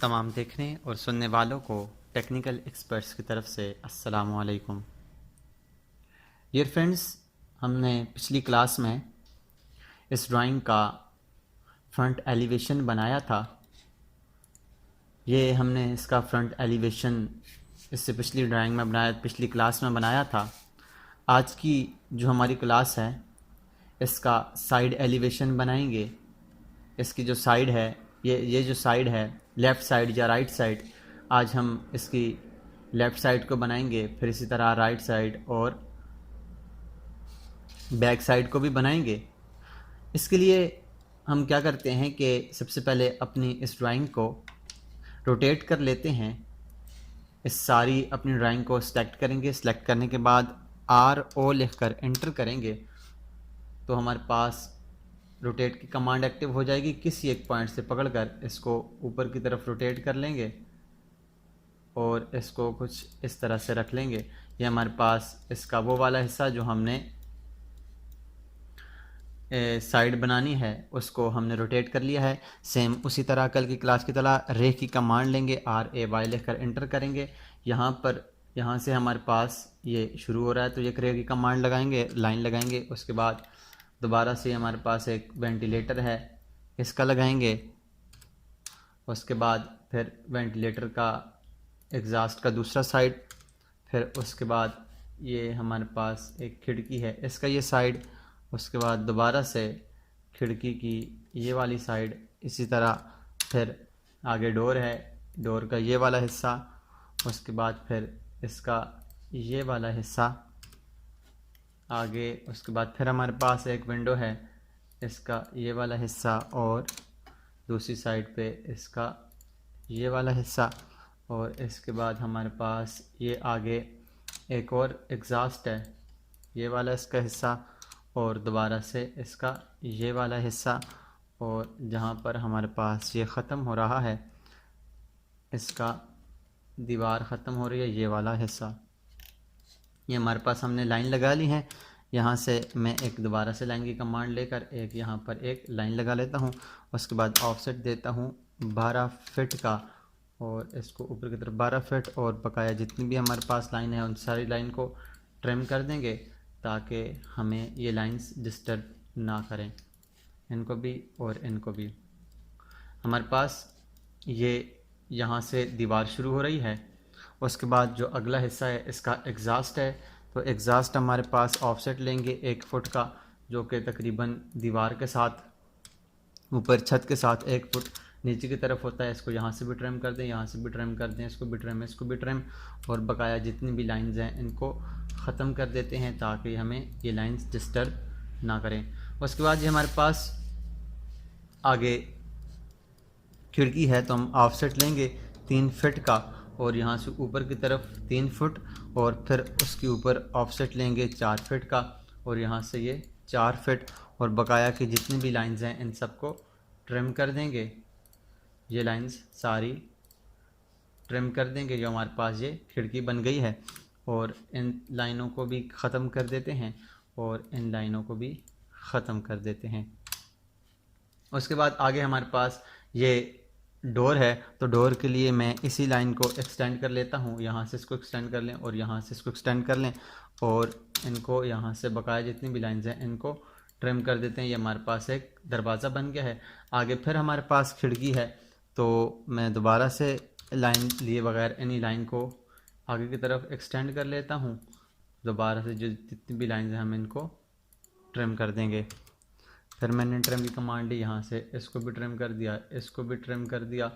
तमाम देखने और सुनने वालों को टेक्निकल एक्सपर्ट्स की तरफ से अस्सलामु अलैकुम। डियर फ्रेंड्स, हमने पिछली क्लास में इस ड्राइंग का फ्रंट एलिवेशन बनाया था। ये हमने इसका फ्रंट एलिवेशन इससे पिछली ड्राइंग में बनाया, पिछली क्लास में बनाया था। आज की जो हमारी क्लास है इसका साइड एलिवेशन बनाएंगे। इसकी जो साइड है, ये जो साइड है, लेफ़्ट साइड या राइट साइड, आज हम इसकी लेफ़्ट साइड को बनाएंगे। फिर इसी तरह राइट साइड और बैक साइड को भी बनाएंगे। इसके लिए हम क्या करते हैं कि सबसे पहले अपनी इस ड्राइंग को रोटेट कर लेते हैं। इस सारी अपनी ड्राइंग को सिलेक्ट करेंगे। सिलेक्ट करने के बाद RO लिखकर एंटर करेंगे तो हमारे पास रोटेट की कमांड एक्टिव हो जाएगी। किसी एक पॉइंट से पकड़कर इसको ऊपर की तरफ रोटेट कर लेंगे और इसको कुछ इस तरह से रख लेंगे। ये हमारे पास इसका वो वाला हिस्सा जो हमने साइड बनानी है उसको हमने रोटेट कर लिया है। सेम उसी तरह कल की क्लास की तरह रे की कमांड लेंगे, RAY लिखकर एंटर करेंगे। यहाँ से हमारे पास ये शुरू हो रहा है तो ये रे की कमांड लगाएंगे, लाइन लगाएंगे। उसके बाद दोबारा से हमारे पास एक वेंटिलेटर है, इसका लगाएंगे। उसके बाद फिर वेंटिलेटर का एग्जॉस्ट का दूसरा साइड, फिर उसके बाद ये हमारे पास एक खिड़की है, इसका ये साइड। उसके बाद दोबारा से खिड़की की ये वाली साइड, इसी तरह फिर आगे डोर है, डोर का ये वाला हिस्सा। उसके बाद फिर इसका ये वाला हिस्सा आगे। उसके बाद फिर हमारे पास एक विंडो है, इसका ये वाला हिस्सा और दूसरी साइड पे इसका ये वाला हिस्सा। और इसके बाद हमारे पास ये आगे एक और एग्जॉस्ट है, ये वाला इसका हिस्सा और दोबारा से इसका ये वाला हिस्सा। और जहाँ पर हमारे पास ये ख़त्म हो रहा है, इसका दीवार ख़त्म हो रही है, ये वाला हिस्सा। ये हमारे पास हमने लाइन लगा ली है। यहाँ से मैं एक दोबारा से लाइन की कमांड लेकर एक यहाँ पर एक लाइन लगा लेता हूँ। उसके बाद ऑफसेट देता हूँ 12 फीट का और इसको ऊपर की तरफ 12 फीट, और बकाया जितनी भी हमारे पास लाइन है उन सारी लाइन को ट्रिम कर देंगे ताकि हमें ये लाइंस डिस्टर्ब ना करें, इनको भी और इनको भी। हमारे पास ये यहाँ से दीवार शुरू हो रही है। उसके बाद जो अगला हिस्सा है इसका एग्जॉस्ट है, तो एग्जॉस्ट हमारे पास ऑफसेट लेंगे 1 फुट का, जो कि तकरीबन दीवार के साथ ऊपर छत के साथ 1 फुट नीचे की तरफ होता है। इसको यहाँ से भी ट्रिम कर दें, यहाँ से भी ट्रिम कर दें, इसको भी ट्रिम, इसको भी ट्रिम, और बकाया जितनी भी लाइंस हैं इनको ख़त्म कर देते हैं ताकि हमें ये लाइंस डिस्टर्ब ना करें। उसके बाद ये हमारे पास आगे खिड़की है तो हम ऑफसेट लेंगे 3 फीट का और यहाँ से ऊपर की तरफ 3 फुट, और फिर उसके ऊपर ऑफसेट लेंगे 4 फीट का और यहाँ से ये 4 फीट, और बकाया की जितनी भी लाइंस हैं इन सबको ट्रिम कर देंगे। ये लाइंस सारी ट्रिम कर देंगे जो हमारे पास ये खिड़की बन गई है। और इन लाइनों को भी ख़त्म कर देते हैं और इन लाइनों को भी ख़त्म कर देते हैं। उसके बाद आगे हमारे पास ये डोर है, तो डोर के लिए मैं इसी लाइन को एक्सटेंड कर लेता हूँ। यहाँ से इसको एक्सटेंड कर लें और यहाँ से इसको एक्सटेंड कर लें और इनको यहाँ से बकाया जितनी भी लाइंस हैं इनको ट्रिम कर देते हैं। ये हमारे पास एक दरवाज़ा बन गया है। आगे फिर हमारे पास खिड़की है, तो मैं दोबारा से लाइन लिए बगैर इन्हीं लाइन को आगे की तरफ एक्सटेंड कर लेता हूँ। दोबारा से जो जितनी भी लाइंस हैं हम इनको ट्रिम कर देंगे। फिर मैंने ट्रिम की कमांड ली, यहाँ से इसको भी ट्रिम कर दिया, इसको भी ट्रिम कर दिया,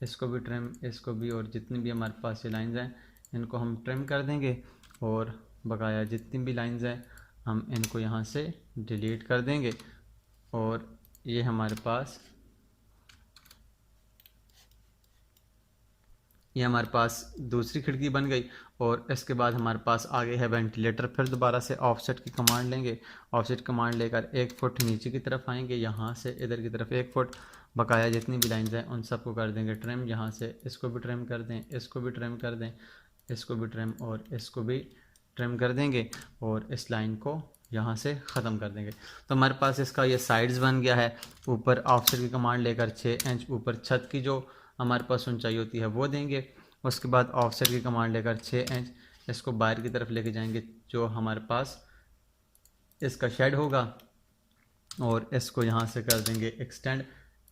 इसको भी ट्रिम, इसको भी, और जितनी भी हमारे पास ये लाइंस हैं इनको हम ट्रिम कर देंगे। और बकाया जितनी भी लाइंस हैं हम इनको यहाँ से डिलीट कर देंगे। और ये हमारे पास दूसरी खिड़की बन गई। और इसके बाद हमारे पास आगे है वेंटिलेटर। फिर दोबारा से ऑफसेट की कमांड लेंगे, ऑफसेट कमांड लेकर 1 फुट नीचे की तरफ आएंगे, यहाँ से इधर की तरफ 1 फुट, बकाया जितनी भी लाइंस हैं उन सबको कर देंगे ट्रिम। यहाँ से इसको भी ट्रिम कर दें, इसको भी ट्रिम कर दें, इसको भी ट्रिम और इसको भी ट्रिम कर देंगे और इस लाइन को यहाँ से ख़त्म कर देंगे। तो हमारे पास इसका ये साइड्स बन गया है। ऊपर ऑफसेट की कमांड लेकर 6 इंच ऊपर छत की जो हमारे पास ऊंचाई होती है वो देंगे। उसके बाद ऑफसेट की कमांड लेकर 6 इंच इसको बाहर की तरफ लेके जाएंगे जो हमारे पास इसका शेड होगा, और इसको यहाँ से कर देंगे एक्सटेंड।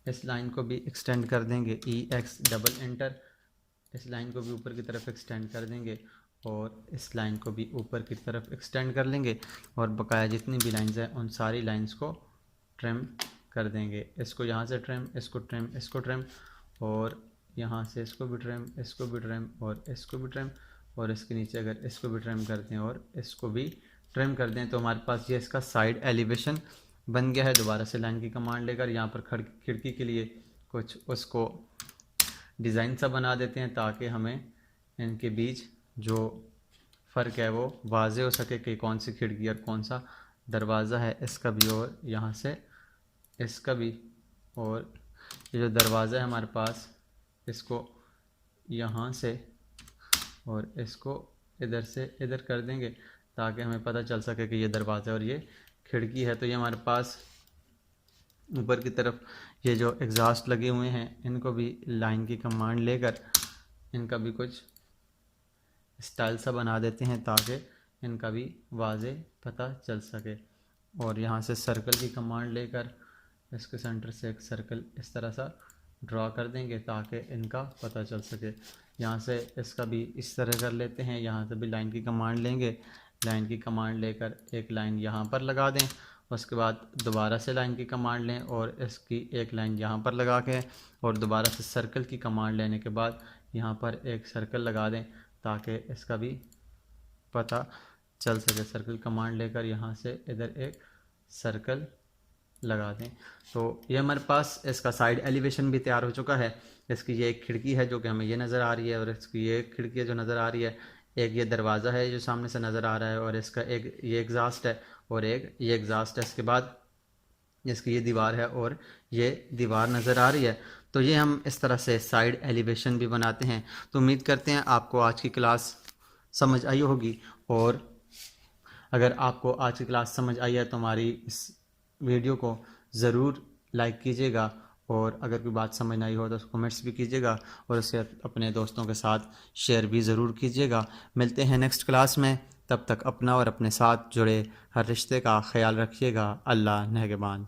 इस लाइन को भी एक्सटेंड कर देंगे, EX डबल एंटर। इस लाइन को भी ऊपर की तरफ एक्सटेंड कर देंगे और इस लाइन को भी ऊपर की तरफ एक्सटेंड कर लेंगे, और बकाया जितनी भी लाइंस हैं उन सारी लाइंस को ट्रिम कर देंगे। इसको यहाँ से ट्रिम, इसको ट्रिम, इसको ट्रिम, और यहाँ से इसको भी ट्रिम, इसको भी ट्रिम, और इसको भी ट्रिम, और इसके नीचे अगर इसको भी ट्रिम कर दें और इसको भी ट्रिम कर दें तो हमारे पास ये इसका साइड एलिवेशन बन गया है। दोबारा से लाइन की कमांड लेकर यहाँ पर खिड़की के लिए कुछ उसको डिज़ाइन सा बना देते हैं ताकि हमें इनके बीच जो फ़र्क है वो वाज़े हो सके कि कौन सी खिड़की और कौन सा दरवाज़ा है। इसका भी और यहाँ से इसका भी, और ये जो दरवाज़ा है हमारे पास इसको यहाँ से और इसको इधर से इधर कर देंगे ताकि हमें पता चल सके कि ये दरवाज़ा और ये खिड़की है। तो ये हमारे पास ऊपर की तरफ ये जो एग्जॉस्ट लगे हुए हैं इनको भी लाइन की कमांड लेकर इनका भी कुछ स्टाइल सा बना देते हैं ताकि इनका भी वाज़े पता चल सके। और यहाँ से सर्कल की कमांड लेकर इसके सेंटर से एक सर्कल इस तरह सा ड्रा कर देंगे ताकि इनका पता चल सके। यहाँ से इसका भी इस तरह कर लेते हैं। यहाँ से भी लाइन की कमांड लेंगे, लाइन की कमांड लेकर एक लाइन यहाँ पर लगा दें, उसके बाद दोबारा से लाइन की कमांड लें और इसकी एक लाइन यहाँ पर लगा के, और दोबारा से सर्कल की कमांड लेने के बाद यहाँ पर एक सर्कल लगा दें ताकि इसका भी पता चल सके। सर्कल कमांड लेकर यहाँ से इधर एक सर्कल लगा दें। तो ये हमारे पास इसका साइड एलिवेशन भी तैयार हो चुका है। इसकी ये एक खिड़की है जो कि हमें ये नज़र आ रही है, और इसकी ये खिड़की है जो नज़र आ रही है, एक ये दरवाज़ा है जो सामने से नज़र आ रहा है, और इसका एक ये एग्जास्ट है और एक ये एग्जास्ट है। इसके बाद इसकी ये दीवार है और ये दीवार नज़र आ रही है। तो ये हम इस तरह से साइड एलिवेशन भी बनाते हैं। तो उम्मीद करते हैं आपको आज की क्लास समझ आई होगी, और अगर आपको आज की क्लास समझ आई है तो हमारी इस वीडियो को ज़रूर लाइक कीजिएगा, और अगर कोई बात समझ नहीं हो तो कमेंट्स भी कीजिएगा, और उसे अपने दोस्तों के साथ शेयर भी ज़रूर कीजिएगा। मिलते हैं नेक्स्ट क्लास में, तब तक अपना और अपने साथ जुड़े हर रिश्ते का ख्याल रखिएगा। अल्लाह नेगबान।